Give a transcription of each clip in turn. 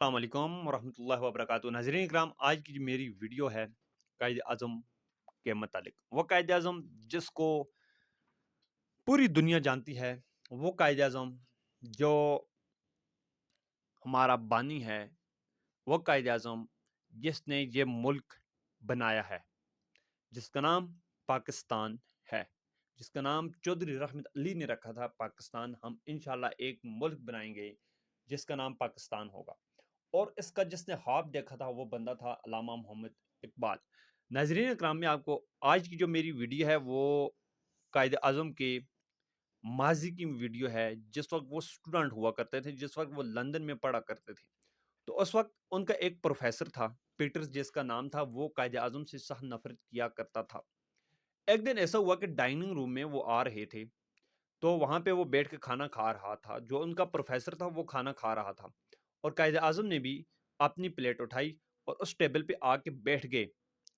अस्सलाम वालेकुम वरहमतुल्लाहि वबरकातुहू। नाज़रीन इकराम, आज की जो मेरी वीडियो है कायद आज़म के मतलब, वो कायद आज़म जिसको पूरी दुनिया जानती है, वो कायद आज़म जो हमारा बानी है, वो कायद आज़म जिसने ये मुल्क बनाया है, जिसका नाम पाकिस्तान है, जिसका नाम चौधरी रहमत अली ने रखा था। पाकिस्तान, हम इंशाल्लाह एक मुल्क बनाएंगे जिसका नाम पाकिस्तान होगा। और इसका जिसने ख्वाब देखा था वो बंदा था अल्लामा मोहम्मद इकबाल। नाजरीन इकराम, में आपको आज की जो मेरी वीडियो है वो कायद आज़म के माजी की वीडियो है, जिस वक्त वो स्टूडेंट हुआ करते थे, जिस वक्त वो लंदन में पढ़ा करते थे। तो उस वक्त उनका एक प्रोफेसर था, पीटर्स जिसका नाम था, वो कायद आज़म से सख्त नफरत किया करता था। एक दिन ऐसा हुआ कि डाइनिंग रूम में वो आ रहे थे, तो वहां पे वो बैठ के खाना खा रहा था। जो उनका प्रोफेसर था वो खाना खा रहा था, और कायद आज़म ने भी अपनी प्लेट उठाई और उस टेबल पे आके बैठ गए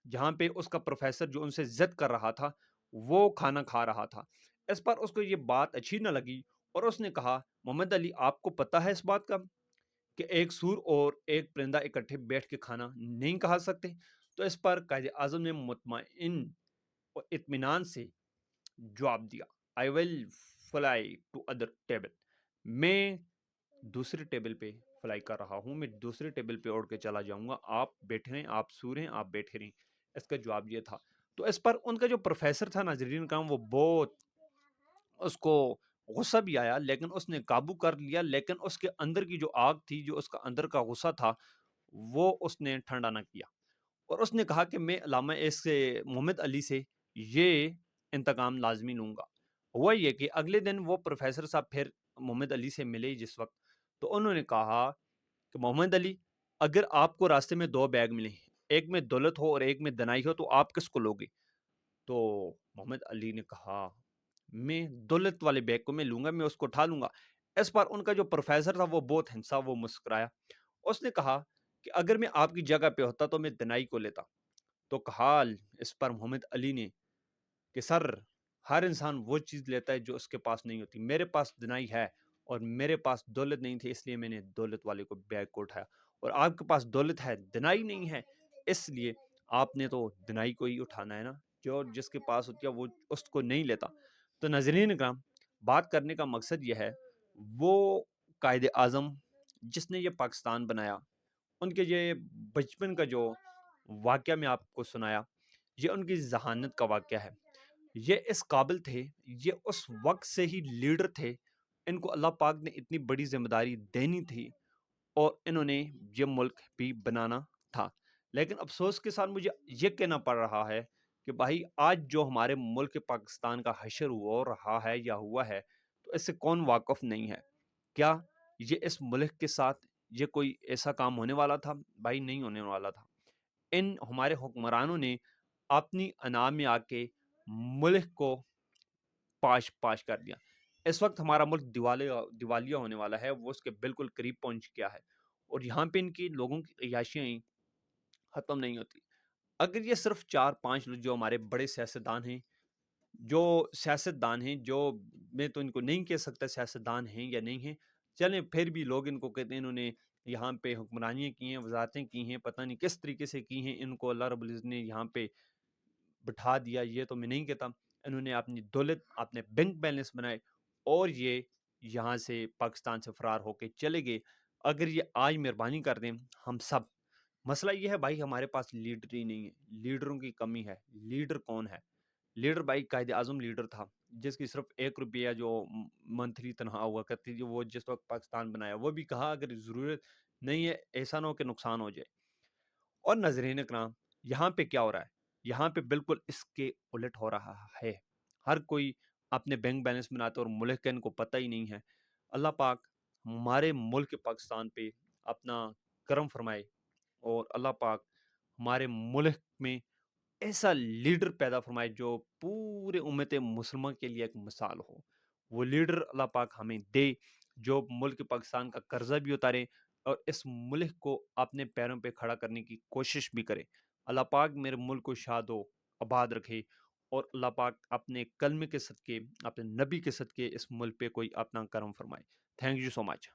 जहाँ पे उसका प्रोफेसर जो उनसे जिद कर रहा था वो खाना खा रहा था। इस पर उसको ये बात अच्छी न लगी और उसने कहा, मोहम्मद अली, आपको पता है इस बात का कि एक सूर और एक परिंदा इकट्ठे बैठ के खाना नहीं खा सकते? तो इस पर कायद आज़म ने मुतमईन और इत्मीनान से जवाब दिया, I will fly to other table. मैं दूसरे टेबल पे फ्लाई कर रहा हूँ, मैं दूसरे टेबल पे उड़ के चला जाऊंगा। आप बैठे रहें, आप सो रहें, आप बैठे रहें। इसका जवाब ये था। तो इस पर उनका जो प्रोफेसर था नाजरीन का, वो बहुत उसको गुस्सा भी आया, लेकिन उसने काबू कर लिया। लेकिन उसके अंदर की जो आग थी, जो उसका अंदर का गुस्सा था, वो उसने ठंडा ना किया। और उसने कहा कि मैं अल्लामा इससे मोहम्मद अली से ये इंतकाम लाजमी लूंगा। हुआ ये कि अगले दिन वो प्रोफेसर साहब फिर मोहम्मद अली से मिले जिस वक्त, तो उन्होंने कहा कि मोहम्मद अली, अगर आपको रास्ते में दो बैग मिले, एक में दौलत हो और एक में दनाई हो, तो आप किसको लोगे? तो मोहम्मद अली ने कहा, मैं दौलत वाले बैग को मैं लूंगा, मैं उसको उठा लूंगा। इस पर उनका जो प्रोफेसर था वो बहुत हंसा, वो मुस्कुराया। उसने कहा कि अगर मैं आपकी जगह पे होता तो मैं दनाई को लेता। तो कहा इस पर मोहम्मद अली ने कि सर, हर इंसान वो चीज़ लेता है जो उसके पास नहीं होती। मेरे पास दिनाई है और मेरे पास दौलत नहीं थी, इसलिए मैंने दौलत वाले को बैग को उठाया। और आपके पास दौलत है, दिनाई नहीं है, इसलिए आपने तो दिनाई को ही उठाना है ना। जो जिसके पास होती है वो उसको नहीं लेता। तो नाज़रीन इकराम, बात करने का मकसद यह है, वो कायदे आज़म जिसने ये पाकिस्तान बनाया, उनके ये बचपन का जो वाक़या मैं आपको सुनाया, ये उनकी ज़हानत का वाक़या है। ये इस काबिल थे, ये उस वक़्त से ही लीडर थे। इनको अल्लाह पाक ने इतनी बड़ी ज़िम्मेदारी देनी थी और इन्होंने ये मुल्क भी बनाना था। लेकिन अफ़सोस के साथ मुझे ये कहना पड़ रहा है कि भाई, आज जो हमारे मुल्क पाकिस्तान का हशर हो रहा है या हुआ है, तो इससे कौन वाक़िफ़ नहीं है? क्या ये इस मुल्क के साथ ये कोई ऐसा काम होने वाला था? भाई, नहीं होने वाला था। इन हमारे हुक्मरानों ने अपनी अना में आके मुल्क को पाश-पाश कर दिया। इस वक़्त हमारा मुल्क दिवालिया होने वाला है, वो उसके बिल्कुल करीब पहुँच गया है और यहाँ पे इनकी लोगों की अय्याशियाँ ख़त्म नहीं होती। अगर ये सिर्फ़ 4-5 लोग जो हमारे बड़े सियासतदान हैं, जो मैं तो इनको नहीं कह सकता सियासतदान हैं या नहीं हैं, चलें फिर भी लोग इनको कहते हैं, इन्होंने यहाँ पे हुक्मरानियाँ की हैं, वज़ारतें की हैं, पता नहीं किस तरीके से की हैं, इनको अल्लाह रब्बुल इज़्ज़त ने यहाँ पे बिठा दिया, ये तो मैं नहीं कहता। इन्होंने अपनी दौलत, अपने बैंक बैलेंस बनाए और ये यहाँ से पाकिस्तान से फ़रार होके चले गए। अगर ये आज मेहरबानी कर दें हम सब, मसला ये है भाई, हमारे पास लीडर ही नहीं है, लीडरों की कमी है। लीडर कौन है? लीडर भाई कायद-ए-आज़म लीडर था, जिसकी सिर्फ़ ₹1 जो मंथली तनख़्वाह हुआ करती थी, वो जिस वक़्त पाकिस्तान बनाया, वो भी कहा अगर ज़रूरत नहीं है, ऐसा ना हो कि नुकसान हो जाए। और नाज़रीन इकराम, यहाँ पे क्या हो रहा है? यहाँ पे बिल्कुल इसके उलट हो रहा है। हर कोई अपने बैंक बैलेंस बनाता है और मुल्क का इनको पता ही नहीं है। अल्लाह पाक हमारे मुल्क पाकिस्तान पे अपना करम फरमाए और अल्लाह पाक हमारे मुल्क में ऐसा लीडर पैदा फरमाए जो पूरे उम्मत मुसलमा के लिए एक मिसाल हो। वो लीडर अल्लाह पाक हमें दे, जो मुल्क पाकिस्तान का कर्जा भी उतारे और इस मुल्क को अपने पैरों पे खड़ा करने की कोशिश भी करे। अल्लाह पाक मेरे मुल्क को शादो आबाद रखे और अल्लाह पाक अपने कलमे के सदके, अपने नबी के सदके इस मुल्क पे कोई अपना करम फरमाए। Thank you so much.